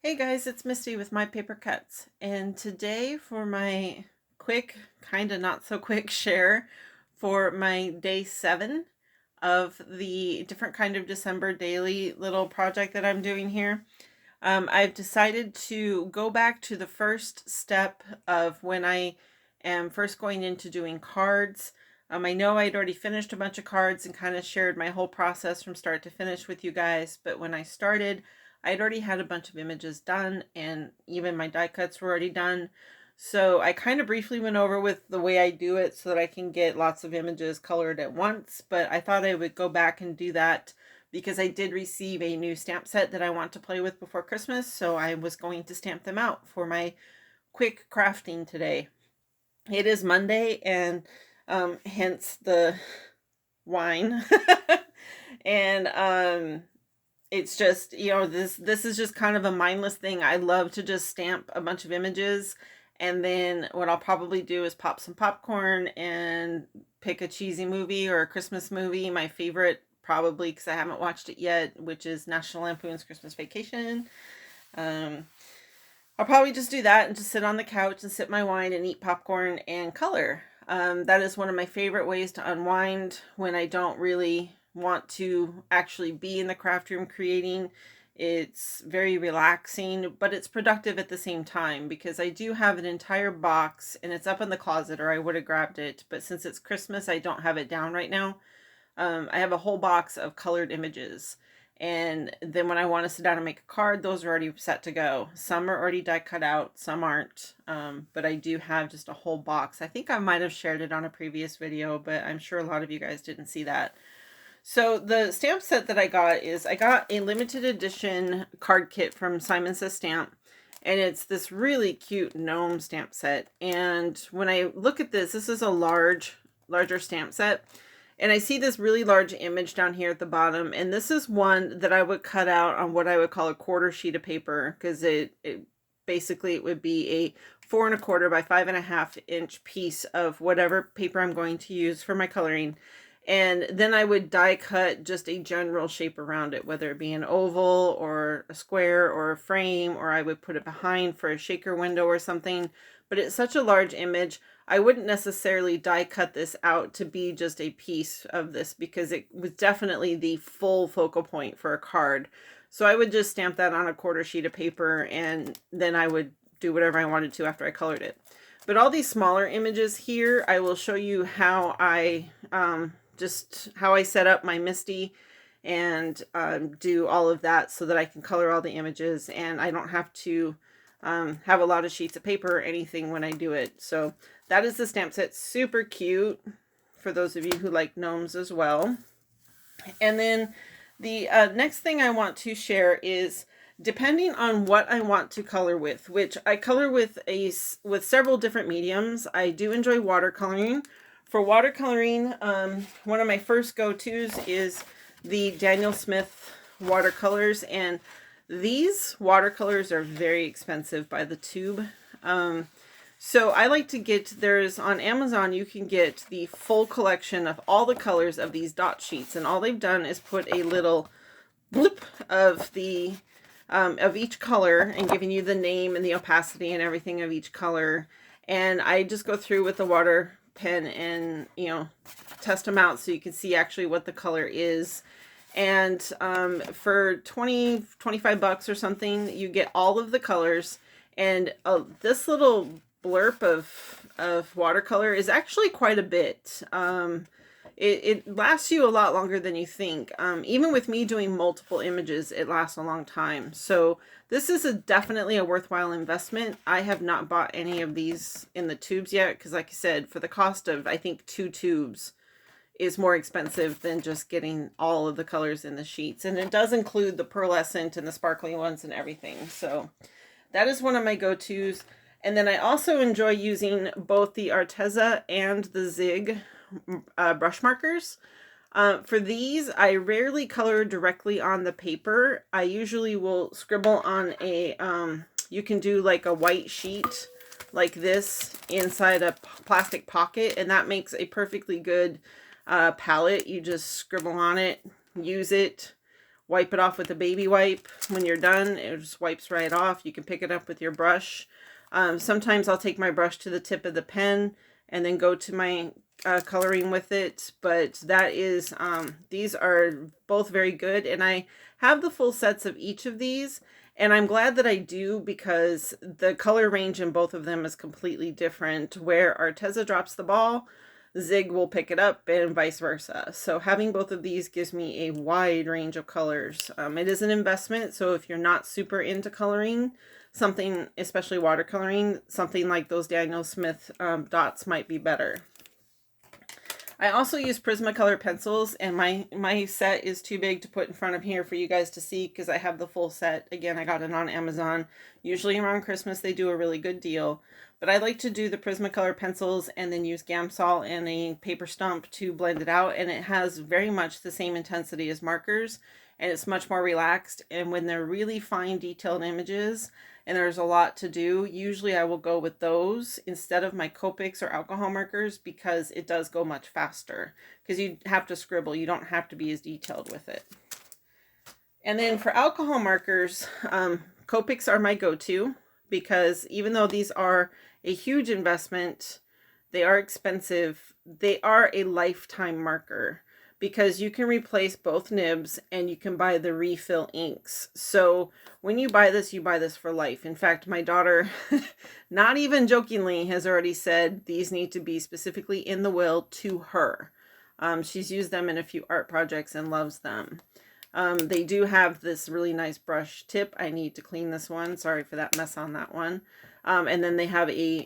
Hey guys, it's Misty with My Paper Cuts, and today for my quick, kind of not so quick share for my day 7 of the different kind of December daily little project that I'm doing here. I've decided to go back to the first step of when I am first going into doing cards. I know I'd already finished a bunch of cards and kind of shared my whole process from start to finish with you guys, but when I started, I'd already had a bunch of images done and even my die cuts were already done. So I kind of briefly went over with the way I do it so that I can get lots of images colored at once, but I thought I would go back and do that because I did receive a new stamp set that I want to play with before Christmas, so I was going to stamp them out for my quick crafting today. It is Monday, and hence the wine. And it's just, this is just kind of a mindless thing. I love to just stamp a bunch of images, and then what I'll probably do is pop some popcorn and pick a cheesy movie or a Christmas movie. My favorite, probably because I haven't watched it yet, which is National Lampoon's Christmas Vacation. I'll probably just do that and just sit on the couch and sip my wine and eat popcorn and color. That is one of my favorite ways to unwind when I don't really want to actually be in the craft room creating. It's very relaxing, but it's productive at the same time because I do have an entire box and it's up in the closet, or I would have grabbed it. But since it's Christmas, I don't have it down right now. I have a whole box of colored images. And then when I want to sit down and make a card, those are already set to go. Some are already die cut out, some aren't. But I do have just a whole box. I think I might have shared it on a previous video, but I'm sure a lot of you guys didn't see that. So the stamp set that I got a limited edition card kit from Simon Says Stamp. And it's this really cute gnome stamp set. And when I look at this is a larger stamp set. And I see this really large image down here at the bottom. And this is one that I would cut out on what I would call a quarter sheet of paper. Because it basically it would be a 4 1/4 by 5 1/2 inch piece of whatever paper I'm going to use for my coloring. And then I would die cut just a general shape around it, whether it be an oval or a square or a frame, or I would put it behind for a shaker window or something. But it's such a large image, I wouldn't necessarily die cut this out to be just a piece of this because it was definitely the full focal point for a card. So I would just stamp that on a quarter sheet of paper and then I would do whatever I wanted to after I colored it. But all these smaller images here, I will show you how I how I set up my Misty and do all of that so that I can color all the images and I don't have to have a lot of sheets of paper or anything when I do it. So that is the stamp set. Super cute for those of you who like gnomes as well. And then the next thing I want to share is, depending on what I want to color with, which I color with several different mediums. I do enjoy watercoloring. For watercoloring, one of my first go-tos is the Daniel Smith watercolors, and these watercolors are very expensive by the tube. So I like to get, there's on Amazon, you can get the full collection of all the colors of these dot sheets. And all they've done is put a little bloop of the, of each color and giving you the name and the opacity and everything of each color. And I just go through with the water pen and, test them out so you can see actually what the color is. And for 25 bucks or something, you get all of the colors. And this little blurb of watercolor is actually quite a bit. It lasts you a lot longer than you think. Even with me doing multiple images, it lasts a long time. So this is definitely a worthwhile investment. I have not bought any of these in the tubes yet because, like I said, for the cost of, I think, 2 tubes is more expensive than just getting all of the colors in the sheets. And it does include the pearlescent and the sparkly ones and everything. So that is one of my go-tos. And then I also enjoy using both the Arteza and the Zig brush markers. For these, I rarely color directly on the paper. I usually will scribble on a, you can do like a white sheet like this inside a plastic pocket, and that makes a perfectly good palette. You just scribble on it, use it, wipe it off with a baby wipe. When you're done, it just wipes right off. You can pick it up with your brush. Sometimes I'll take my brush to the tip of the pen and then go to my coloring with it. But that is, these are both very good. And I have the full sets of each of these. And I'm glad that I do, because the color range in both of them is completely different. Where Arteza drops the ball, Zig will pick it up, and vice versa. So having both of these gives me a wide range of colors. It is an investment, so if you're not super into coloring, something, especially watercoloring, something like those Daniel Smith dots might be better. I also use Prismacolor pencils, and my set is too big to put in front of here for you guys to see, because I have the full set. Again, I got it on Amazon. Usually around Christmas they do a really good deal. But I like to do the Prismacolor pencils and then use Gamsol and a paper stump to blend it out. And it has very much the same intensity as markers, and it's much more relaxed. And when they're really fine detailed images and there's a lot to do, usually I will go with those instead of my Copics or alcohol markers, because it does go much faster. Because you have to scribble, you don't have to be as detailed with it. And then for alcohol markers, Copics are my go-to, because even though these are a huge investment, they are expensive, they are a lifetime marker, because you can replace both nibs and you can buy the refill inks. So when you buy this, you buy this for life. In fact, my daughter, not even jokingly, has already said these need to be specifically in the will to her. She's used them in a few art projects and loves them. They do have this really nice brush tip. I need to clean this one. Sorry for that mess on that one. And then they have a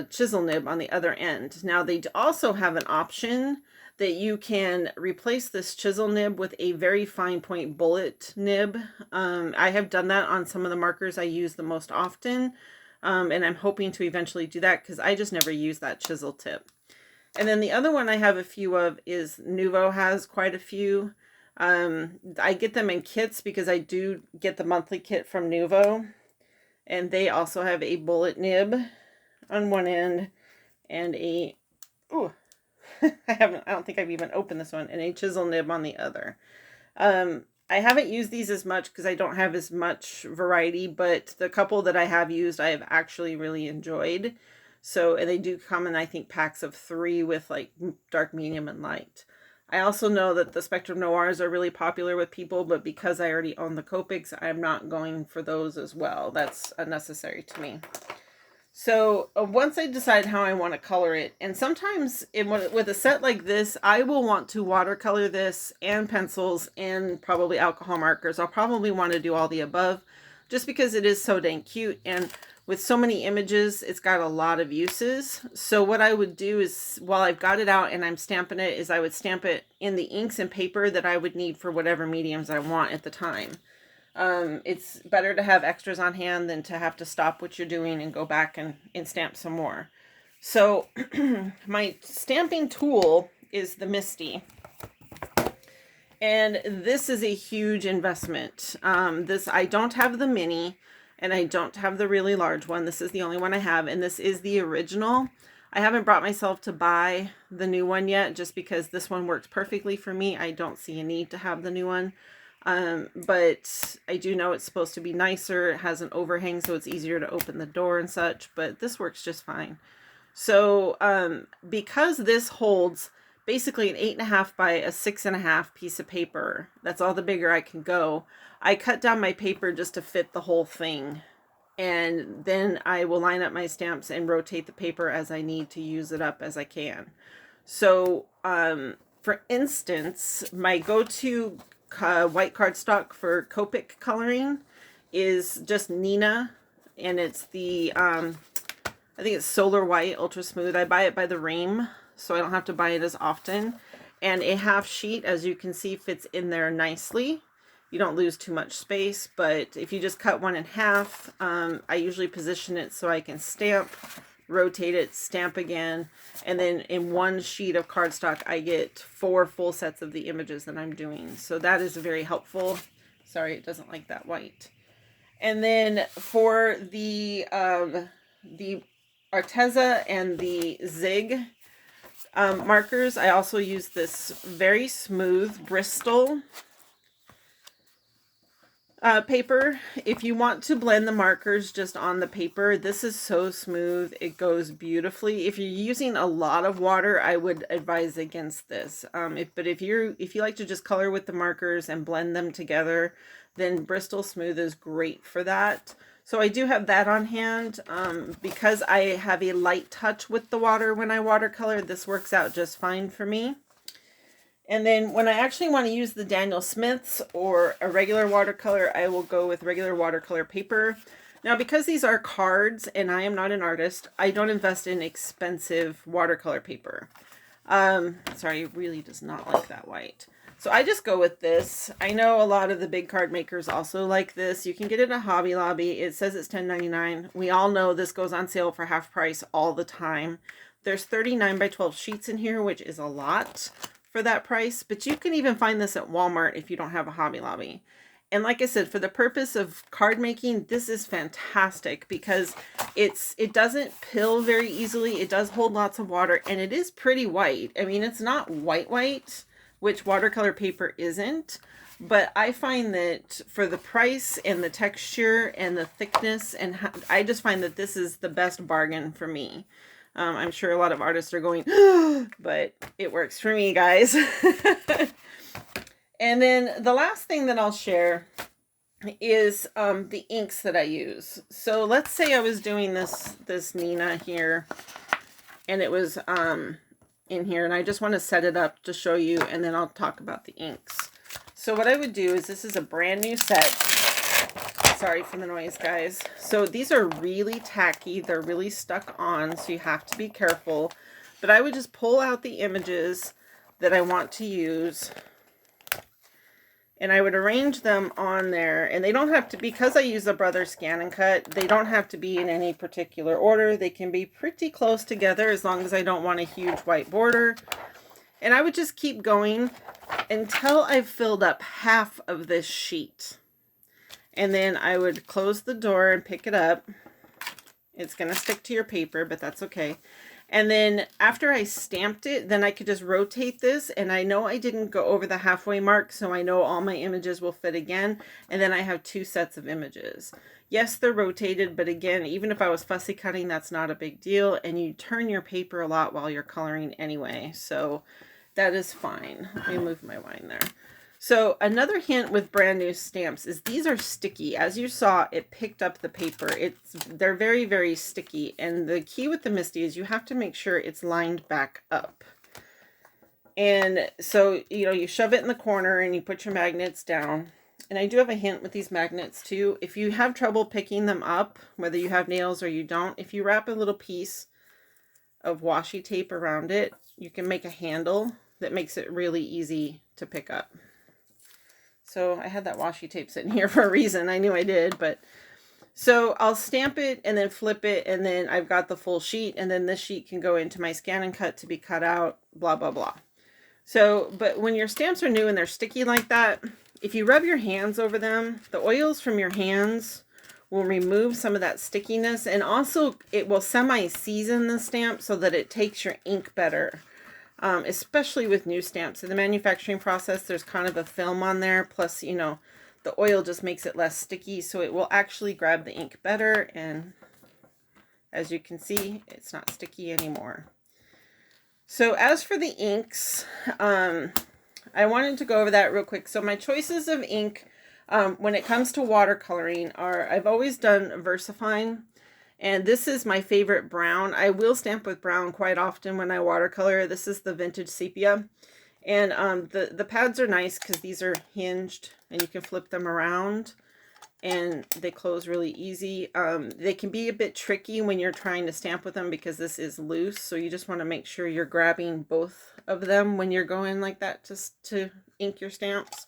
chisel nib on the other end. Now they also have an option that you can replace this chisel nib with a very fine point bullet nib. I have done that on some of the markers I use the most often. And I'm hoping to eventually do that, because I just never use that chisel tip. And then the other one I have a few of is Nuvo has quite a few. I get them in kits because I do get the monthly kit from Nuvo. And they also have a bullet nib on one end and a, ooh, I don't think I've even opened this one, and a chisel nib on the other. I haven't used these as much because I don't have as much variety, but the couple that I have used, I have actually really enjoyed. So, and they do come in, I think, packs of 3 with like dark, medium, and light. I also know that the Spectrum Noirs are really popular with people, but because I already own the Copics, I'm not going for those as well. That's unnecessary to me. So once I decide how I want to color it, and sometimes with a set like this, I will want to watercolor this and pencils and probably alcohol markers. I'll probably want to do all the above, just because it is so dang cute. And with so many images, it's got a lot of uses. So what I would do is, while I've got it out and I'm stamping it, is I would stamp it in the inks and paper that I would need for whatever mediums I want at the time. It's better to have extras on hand than to have to stop what you're doing and go back and stamp some more. So my stamping tool is the Misty. And this is a huge investment. I don't have the mini, and I don't have the really large one. This is the only one I have, and this is the original. I haven't brought myself to buy the new one yet, just because this one works perfectly for me. I don't see a need to have the new one. But I do know it's supposed to be nicer. It has an overhang, so it's easier to open the door and such, but this works just fine. So, because this holds basically an 8.5 by a 6.5 piece of paper, that's all the bigger I can go. I cut down my paper just to fit the whole thing. And then I will line up my stamps and rotate the paper as I need to use it up as I can. So, for instance, my go-to white cardstock for Copic coloring is just Neenah, and it's the I think it's Solar White Ultra Smooth. I buy it by the ream, so I don't have to buy it as often. And a half sheet, as you can see, fits in there nicely. You don't lose too much space, but if you just cut one in half, I usually position it so I can stamp, rotate it, stamp again, and then in one sheet of cardstock I get 4 full sets of the images that I'm doing. So that is very helpful. Sorry, it doesn't like that white. And then for the Arteza and the Zig markers, I also use this very smooth Bristol paper. If you want to blend the markers just on the paper, this is so smooth. It goes beautifully. If you're using a lot of water, I would advise against this. But if you like to just color with the markers and blend them together, then Bristol Smooth is great for that. So I do have that on hand. Because I have a light touch with the water when I watercolor, this works out just fine for me. And then when I actually want to use the Daniel Smiths or a regular watercolor, I will go with regular watercolor paper. Now, because these are cards and I am not an artist, I don't invest in expensive watercolor paper. Sorry, it really does not like that white. So I just go with this. I know a lot of the big card makers also like this. You can get it at Hobby Lobby. It says it's $10.99. We all know this goes on sale for half price all the time. There's 39 by 12 sheets in here, which is a lot for that price, but you can even find this at Walmart if you don't have a Hobby Lobby. And like I said, for the purpose of card making, this is fantastic because it doesn't pill very easily. It does hold lots of water, and it is pretty white. I mean, it's not white, which watercolor paper isn't, but I find that for the price and the texture and the thickness, and I just find that this is the best bargain for me. I'm sure a lot of artists are going, but it works for me, guys. And then the last thing that I'll share is the inks that I use. So let's say I was doing this Nina here, and it was in here, and I just want to set it up to show you, and then I'll talk about the inks. So what I would do is, this is a brand new set. Sorry for the noise, guys. So these are really tacky. They're really stuck on, so you have to be careful. But I would just pull out the images that I want to use, and I would arrange them on there. And they don't have to, because I use a Brother Scan and Cut, they don't have to be in any particular order. They can be pretty close together as long as I don't want a huge white border. And I would just keep going until I've filled up half of this sheet. And then I would close the door and pick it up. It's going to stick to your paper, but that's okay. And then after I stamped it, then I could just rotate this. And I know I didn't go over the halfway mark, so I know all my images will fit again. And then I have two sets of images. Yes, they're rotated, but again, even if I was fussy cutting, that's not a big deal. And you turn your paper a lot while you're coloring anyway. So that is fine. Let me move my wine there. So another hint with brand new stamps is these are sticky. As you saw, it picked up the paper. They're very, very sticky. And the key with the MISTI is you have to make sure it's lined back up. And so, you shove it in the corner and you put your magnets down. And I do have a hint with these magnets too. If you have trouble picking them up, whether you have nails or you don't, if you wrap a little piece of washi tape around it, you can make a handle that makes it really easy to pick up. So I had that washi tape sitting here for a reason. I knew I did, but so I'll stamp it and then flip it, and then I've got the full sheet, and then this sheet can go into my Scan and Cut to be cut out, blah, blah, blah. So, but when your stamps are new and they're sticky like that, if you rub your hands over them, the oils from your hands will remove some of that stickiness, and also it will semi-season the stamp so that it takes your ink better. Especially with new stamps. In the manufacturing process, there's kind of a film on there. Plus, the oil just makes it less sticky. So it will actually grab the ink better. And as you can see, it's not sticky anymore. So as for the inks, I wanted to go over that real quick. So my choices of ink when it comes to watercoloring are, I've always done VersaFine. And this is my favorite brown. I will stamp with brown quite often when I watercolor. This is the Vintage Sepia. And the pads are nice because these are hinged and you can flip them around and they close really easy. They can be a bit tricky when you're trying to stamp with them because this is loose. So you just want to make sure you're grabbing both of them when you're going like that just to ink your stamps.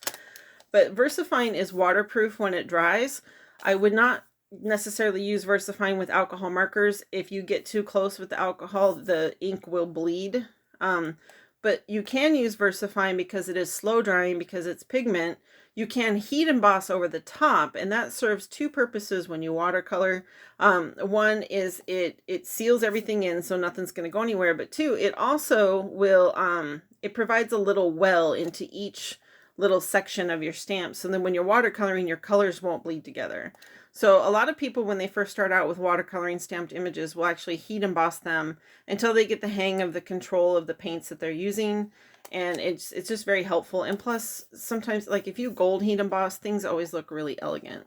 But VersaFine is waterproof when it dries. I would not necessarily use VersaFine with alcohol markers. If you get too close with the alcohol, the ink will bleed. But you can use VersaFine because it is slow drying, because it's pigment. You can heat emboss over the top, and that serves two purposes when you watercolor. One is it seals everything in so nothing's going to go anywhere, but two, it also will it provides a little well into each little section of your stamp. So then when you're watercoloring, your colors won't bleed together. So a lot of people, when they first start out with watercoloring stamped images, will actually heat emboss them until they get the hang of the control of the paints that they're using. And it's just very helpful. And plus, sometimes, like if you gold heat emboss, things always look really elegant.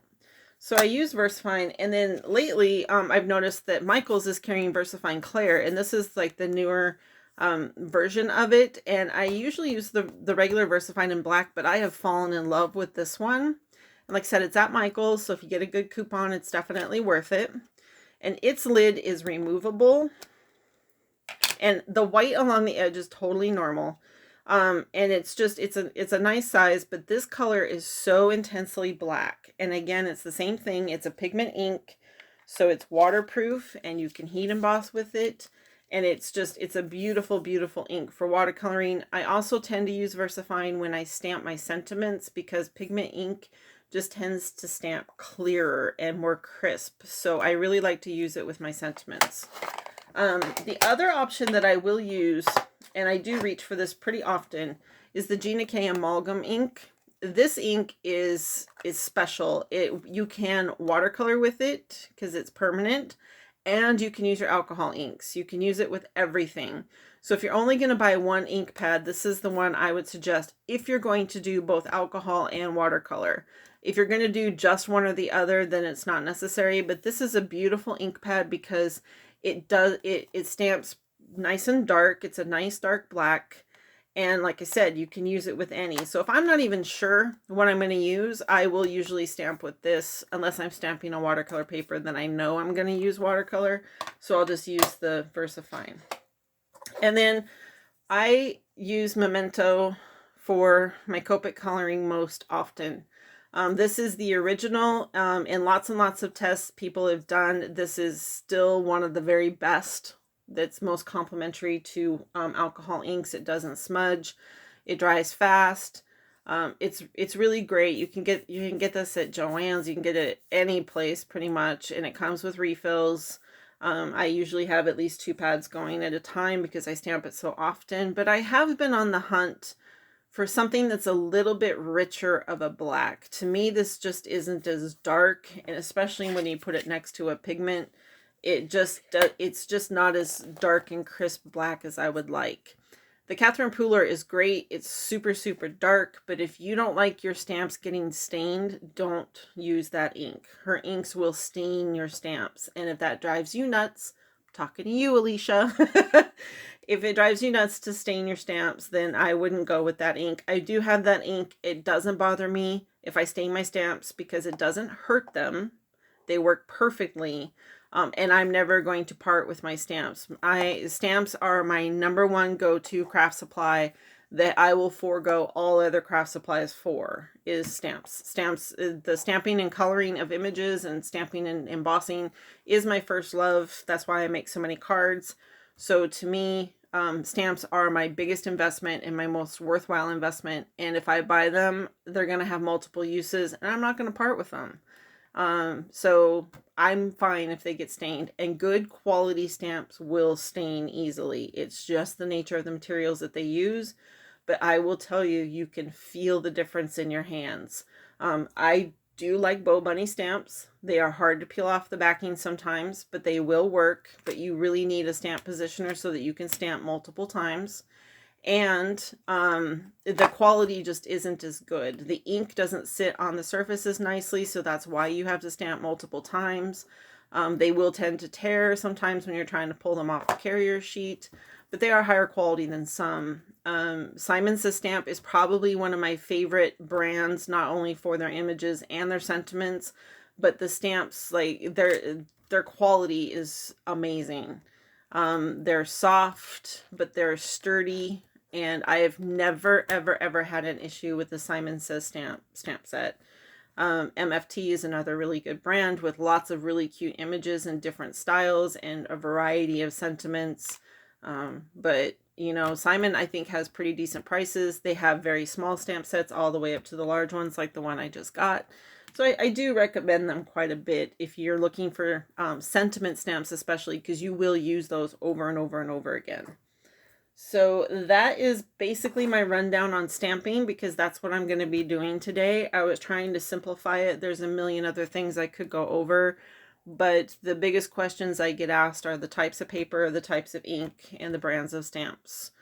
So I use VersaFine, and then lately I've noticed that Michaels is carrying VersaFine Clair, and this is like the newer version of it. And I usually use the regular VersaFine in black, but I have fallen in love with this one. And like I said, it's at Michaels, so if you get a good coupon, it's definitely worth it. And its lid is removable, and the white along the edge is totally normal. And it's a nice size, but this color is so intensely black. And again, it's the same thing. It's a pigment ink, so it's waterproof and you can heat emboss with it. And it's a beautiful, beautiful ink for watercoloring. I also tend to use VersaFine when I stamp my sentiments, because pigment ink just tends to stamp clearer and more crisp. So I really like to use it with my sentiments. The other option that I will use, and I do reach for this pretty often, is the Gina K Amalgam ink. This ink is special. You can watercolor with it because it's permanent, and you can use your alcohol inks. You can use it with everything. So if you're only going to buy one ink pad, this is the one I would suggest if you're going to do both alcohol and watercolor. If you're going to do just one or the other, then it's not necessary, but this is a beautiful ink pad because it stamps nice and dark. It's a nice dark black, and like I said, you can use it with any. So if I'm not even sure what I'm going to use, I will usually stamp with this, unless I'm stamping a watercolor paper, then I know I'm going to use watercolor, so I'll just use the VersaFine. And then I use Memento for my Copic coloring most often. This is the original, and lots of tests people have done. This is still one of the very best that's most complementary to alcohol inks. It doesn't smudge. It dries fast. It's really great. You can get this at Joann's. You can get it any place pretty much, and it comes with refills. I usually have at least 2 pads going at a time because I stamp it so often, but I have been on the hunt for something that's a little bit richer of a black. To me, this just isn't as dark, and especially when you put it next to a pigment, it's just not as dark and crisp black as I would like. The Catherine Pooler is great. It's super, super dark, but if you don't like your stamps getting stained, don't use that ink. Her inks will stain your stamps, and if that drives you nuts, I'm talking to you, Alicia. If it drives you nuts to stain your stamps, then I wouldn't go with that ink. I do have that ink. It doesn't bother me if I stain my stamps because it doesn't hurt them. They work perfectly. And I'm never going to part with my stamps. Stamps are my #1 go-to craft supply that I will forego all other craft supplies for, is stamps. The stamping and coloring of images and stamping and embossing is my first love. That's why I make so many cards. So to me, stamps are my biggest investment and my most worthwhile investment. And if I buy them, they're going to have multiple uses, and I'm not going to part with them. So I'm fine if they get stained, and good quality stamps will stain easily. It's just the nature of the materials that they use. But I will tell you, you can feel the difference in your hands. I do like Bo Bunny stamps. They are hard to peel off the backing sometimes, but they will work. But you really need a stamp positioner so that you can stamp multiple times. And the quality just isn't as good. The ink doesn't sit on the surfaces nicely, so that's why you have to stamp multiple times. They will tend to tear sometimes when you're trying to pull them off the carrier sheet, but they are higher quality than some. Simon Says Stamp is probably one of my favorite brands, not only for their images and their sentiments, but the stamps, like their quality is amazing. They're soft, but they're sturdy, and I have never, ever, ever had an issue with the Simon Says stamp set. MFT is another really good brand with lots of really cute images and different styles and a variety of sentiments. But you know, Simon, I think, has pretty decent prices. They have very small stamp sets all the way up to the large ones, like the one I just got. So I do recommend them quite a bit if you're looking for sentiment stamps, especially because you will use those over and over and over again. So that is basically my rundown on stamping, because that's what I'm going to be doing today. I was trying to simplify it. There's a million other things I could go over, but the biggest questions I get asked are the types of paper, the types of ink, and the brands of stamps.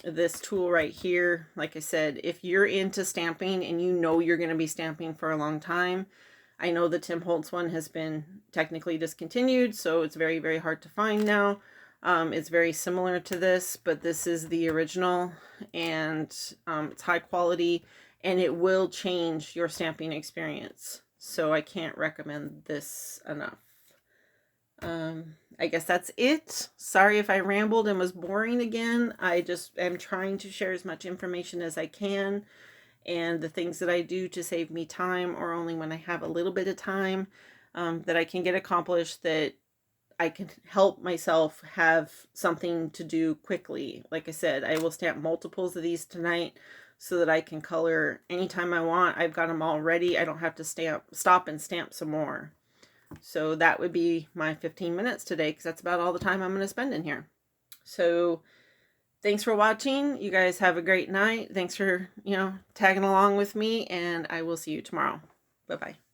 This tool right here, like I said, if you're into stamping and you know you're going to be stamping for a long time, I know the Tim Holtz one has been technically discontinued, so it's very, very hard to find now. It's very similar to this, but this is the original, and it's high quality, and it will change your stamping experience. So I can't recommend this enough. I guess that's it. Sorry if I rambled and was boring again. I just am trying to share as much information as I can, and the things that I do to save me time, or only when I have a little bit of time, that I can get accomplished, that I can help myself have something to do quickly. Like I said, I will stamp multiples of these tonight so that I can color anytime I want. I've got them all ready. I don't have to stop and stamp some more. So that would be my 15 minutes today, because that's about all the time I'm going to spend in here. So thanks for watching. You guys have a great night. Thanks for, tagging along with me, and I will see you tomorrow. Bye-bye.